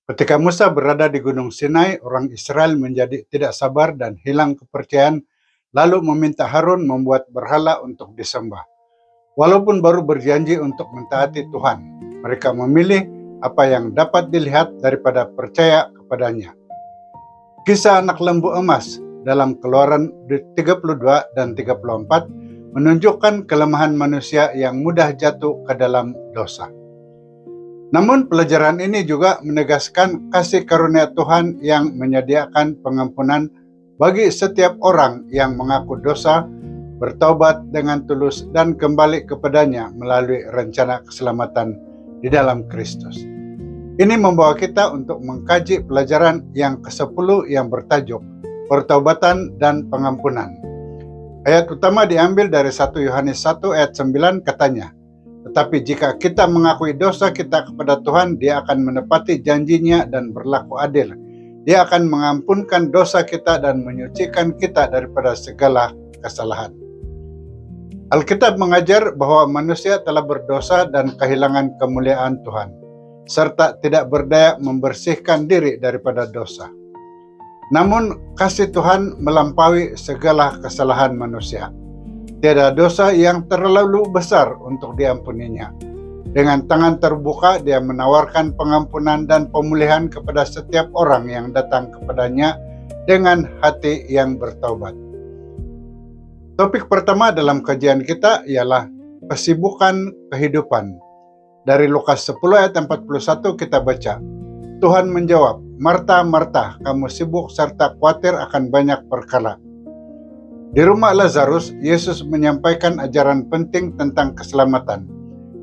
Ketika Musa berada di Gunung Sinai, orang Israel menjadi tidak sabar dan hilang kepercayaan, lalu meminta Harun membuat berhala untuk disembah. Walaupun baru berjanji untuk mentaati Tuhan, mereka memilih apa yang dapat dilihat daripada percaya kepadanya. Kisah anak lembu emas dalam Keluaran 32 dan 34 menunjukkan kelemahan manusia yang mudah jatuh ke dalam dosa. Namun pelajaran ini juga menegaskan kasih karunia Tuhan yang menyediakan pengampunan bagi setiap orang yang mengaku dosa, bertaubat dengan tulus dan kembali kepadanya melalui rencana keselamatan di dalam Kristus. Ini membawa kita untuk mengkaji pelajaran yang ke-10 yang bertajuk Pertaubatan dan Pengampunan. Ayat utama diambil dari 1 Yohanes 1 ayat 9 katanya, "Tetapi jika kita mengakui dosa kita kepada Tuhan, Dia akan menepati janjinya dan berlaku adil. Dia akan mengampunkan dosa kita dan menyucikan kita daripada segala kesalahan." Alkitab mengajar bahwa manusia telah berdosa dan kehilangan kemuliaan Tuhan, serta tidak berdaya membersihkan diri daripada dosa. Namun kasih Tuhan melampaui segala kesalahan manusia. Tiada dosa yang terlalu besar untuk diampuninya. Dengan tangan terbuka, Dia menawarkan pengampunan dan pemulihan kepada setiap orang yang datang kepadanya dengan hati yang bertaubat. Topik pertama dalam kajian kita ialah kesibukan kehidupan. Dari Lukas 10 ayat 41 kita baca, Tuhan menjawab, "Marta, Marta, kamu sibuk serta khawatir akan banyak perkara." Di rumah Lazarus, Yesus menyampaikan ajaran penting tentang keselamatan.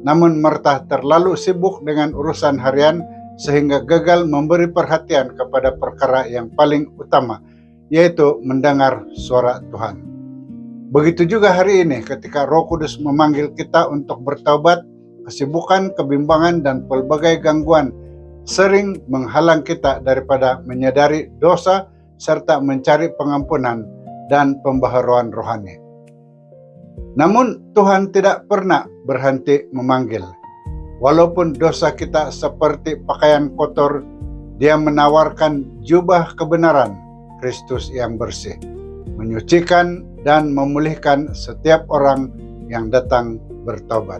Namun Marta terlalu sibuk dengan urusan harian sehingga gagal memberi perhatian kepada perkara yang paling utama, yaitu mendengar suara Tuhan. Begitu juga hari ini ketika Roh Kudus memanggil kita untuk bertaubat, kesibukan, kebimbangan, dan pelbagai gangguan sering menghalang kita daripada menyadari dosa serta mencari pengampunan dan pembaharuan rohani. Namun Tuhan tidak pernah berhenti memanggil. Walaupun dosa kita seperti pakaian kotor, Dia menawarkan jubah kebenaran, Kristus yang bersih, menyucikan dan memulihkan setiap orang yang datang bertobat.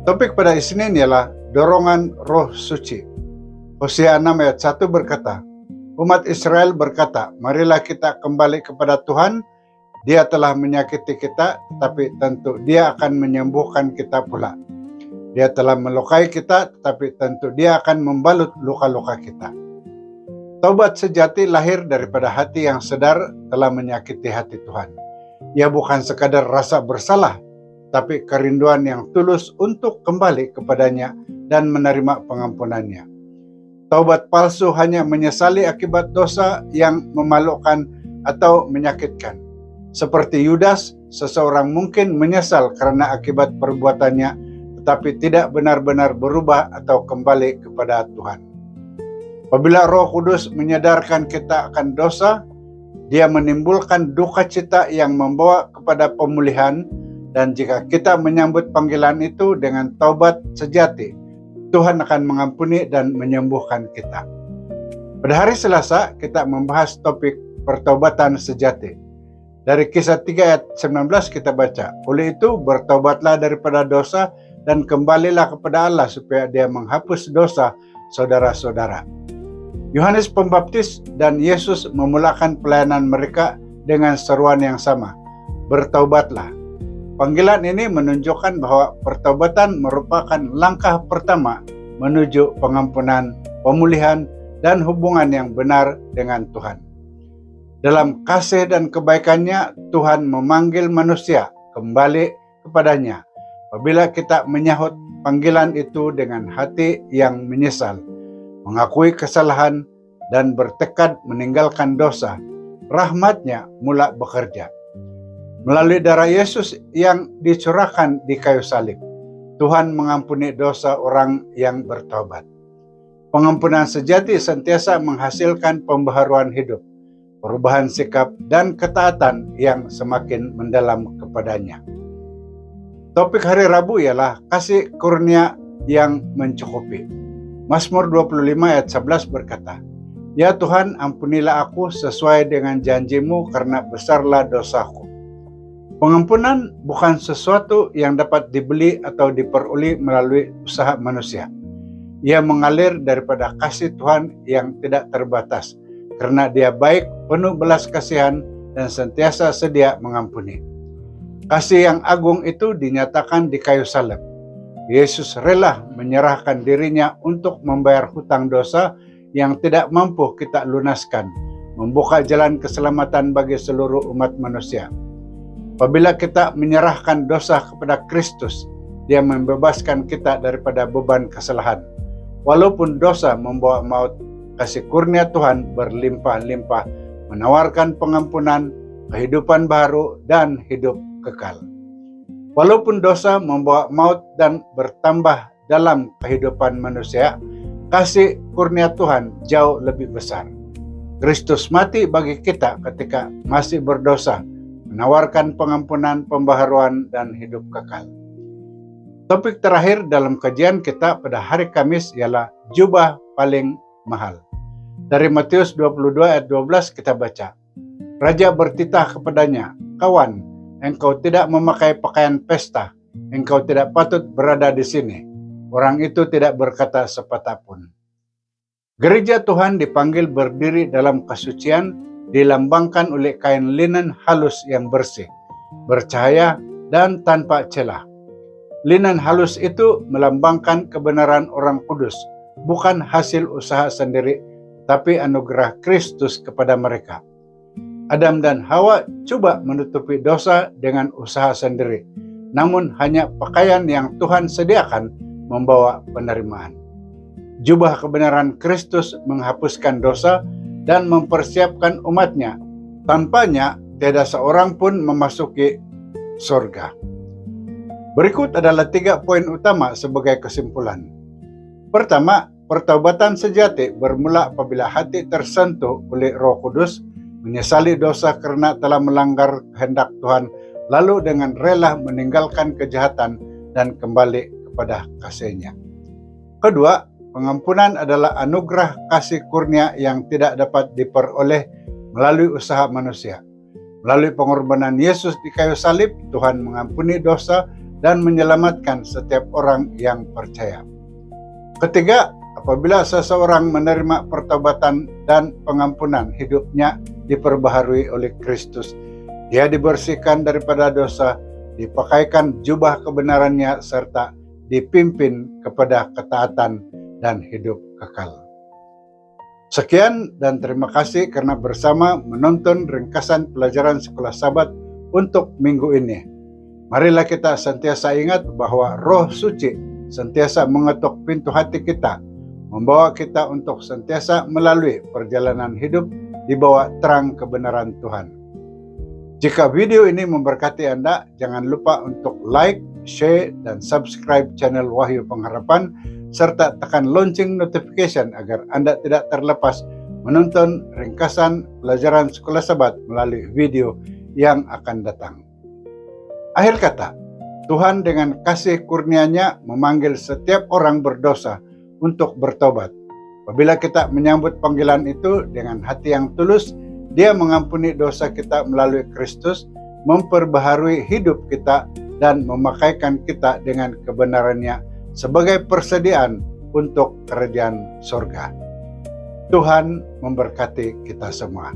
Topik pada Isnin ialah dorongan Roh Suci. Hosea 6 ayat 1 berkata, umat Israel berkata, "Marilah kita kembali kepada Tuhan. Dia telah menyakiti kita, tetapi tentu Dia akan menyembuhkan kita pula. Dia telah melukai kita, tetapi tentu Dia akan membalut luka-luka kita." Taubat sejati lahir daripada hati yang sadar telah menyakiti hati Tuhan. Ia bukan sekadar rasa bersalah, tapi kerinduan yang tulus untuk kembali kepadanya dan menerima pengampunannya. Taubat palsu hanya menyesali akibat dosa yang memalukan atau menyakitkan. Seperti Yudas, seseorang mungkin menyesal karena akibat perbuatannya, tetapi tidak benar-benar berubah atau kembali kepada Tuhan. Apabila Roh Kudus menyadarkan kita akan dosa, Dia menimbulkan duka cita yang membawa kepada pemulihan, dan jika kita menyambut panggilan itu dengan taubat sejati, Tuhan akan mengampuni dan menyembuhkan kita. Pada hari Selasa, kita membahas topik pertobatan sejati. Dari Kisah 3 ayat 19 kita baca, "Oleh itu bertobatlah daripada dosa dan kembalilah kepada Allah supaya Dia menghapus dosa saudara-saudara." Yohanes Pembaptis dan Yesus memulakan pelayanan mereka dengan seruan yang sama, "Bertaubatlah." Panggilan ini menunjukkan bahwa pertobatan merupakan langkah pertama menuju pengampunan, pemulihan, dan hubungan yang benar dengan Tuhan. Dalam kasih dan kebaikannya, Tuhan memanggil manusia kembali kepadanya. Apabila kita menyahut panggilan itu dengan hati yang menyesal, mengakui kesalahan, dan bertekad meninggalkan dosa, rahmat-Nya mula bekerja. Melalui darah Yesus yang dicurahkan di kayu salib, Tuhan mengampuni dosa orang yang bertobat. Pengampunan sejati sentiasa menghasilkan pembaharuan hidup, perubahan sikap, dan ketaatan yang semakin mendalam kepadanya. Topik hari Rabu ialah kasih karunia yang mencukupi. Mazmur 25 ayat 11 berkata, "Ya Tuhan, ampunilah aku sesuai dengan janji-Mu karena besarlah dosaku." Pengampunan bukan sesuatu yang dapat dibeli atau diperoleh melalui usaha manusia. Ia mengalir daripada kasih Tuhan yang tidak terbatas, karena Dia baik, penuh belas kasihan, dan sentiasa sedia mengampuni. Kasih yang agung itu dinyatakan di kayu salib. Yesus rela menyerahkan dirinya untuk membayar hutang dosa yang tidak mampu kita lunaskan, membuka jalan keselamatan bagi seluruh umat manusia. Apabila kita menyerahkan dosa kepada Kristus, Dia membebaskan kita daripada beban kesalahan. Walaupun dosa membawa maut, kasih kurnia Tuhan berlimpah-limpah, menawarkan pengampunan, kehidupan baru, dan hidup kekal. Walaupun dosa membawa maut dan bertambah dalam kehidupan manusia, kasih kurnia Tuhan jauh lebih besar. Kristus mati bagi kita ketika masih berdosa, menawarkan pengampunan, pembaharuan, dan hidup kekal. Topik terakhir dalam kajian kita pada hari Kamis ialah jubah paling mahal. Dari Matius 22 ayat 12 kita baca, Raja bertitah kepadanya, "Kawan, engkau tidak memakai pakaian pesta, engkau tidak patut berada di sini." Orang itu tidak berkata sepatah pun. Gereja Tuhan dipanggil berdiri dalam kesucian, dilambangkan oleh kain linen halus yang bersih, bercahaya, dan tanpa celah. Linen halus itu melambangkan kebenaran orang kudus, bukan hasil usaha sendiri, tapi anugerah Kristus kepada mereka. Adam dan Hawa coba menutupi dosa dengan usaha sendiri, namun hanya pakaian yang Tuhan sediakan membawa penerimaan. Jubah kebenaran Kristus menghapuskan dosa dan mempersiapkan umatnya. Tanpanya, tidak seorang pun memasuki surga. Berikut adalah 3 poin utama sebagai kesimpulan. Pertama, pertobatan sejati bermula apabila hati tersentuh oleh Roh Kudus, menyesali dosa karena telah melanggar kehendak Tuhan, lalu dengan rela meninggalkan kejahatan dan kembali kepada kasih-Nya. Kedua, pengampunan adalah anugerah kasih kurnia yang tidak dapat diperoleh melalui usaha manusia. Melalui pengorbanan Yesus di kayu salib, Tuhan mengampuni dosa dan menyelamatkan setiap orang yang percaya. Ketiga, apabila seseorang menerima pertobatan dan pengampunan, hidupnya diperbaharui oleh Kristus. Dia dibersihkan daripada dosa, dipakaikan jubah kebenarannya, serta dipimpin kepada ketaatan dan hidup kekal. Sekian dan terima kasih karena bersama menonton ringkasan pelajaran Sekolah Sabat untuk minggu ini. Marilah kita sentiasa ingat bahwa Roh Suci sentiasa mengetuk pintu hati kita, membawa kita untuk sentiasa melalui perjalanan hidup di bawah terang kebenaran Tuhan. Jika video ini memberkati Anda, jangan lupa untuk like, share, dan subscribe channel Wahyu Pengharapan, serta tekan lonceng notification agar Anda tidak terlepas menonton ringkasan pelajaran Sekolah Sabat melalui video yang akan datang. Akhir kata, Tuhan dengan kasih kurnia-Nya memanggil setiap orang berdosa untuk bertobat. Apabila kita menyambut panggilan itu dengan hati yang tulus, Dia mengampuni dosa kita melalui Kristus, memperbaharui hidup kita, dan memakaikan kita dengan kebenaran-Nya sebagai persediaan untuk kerajaan surga. Tuhan memberkati kita semua.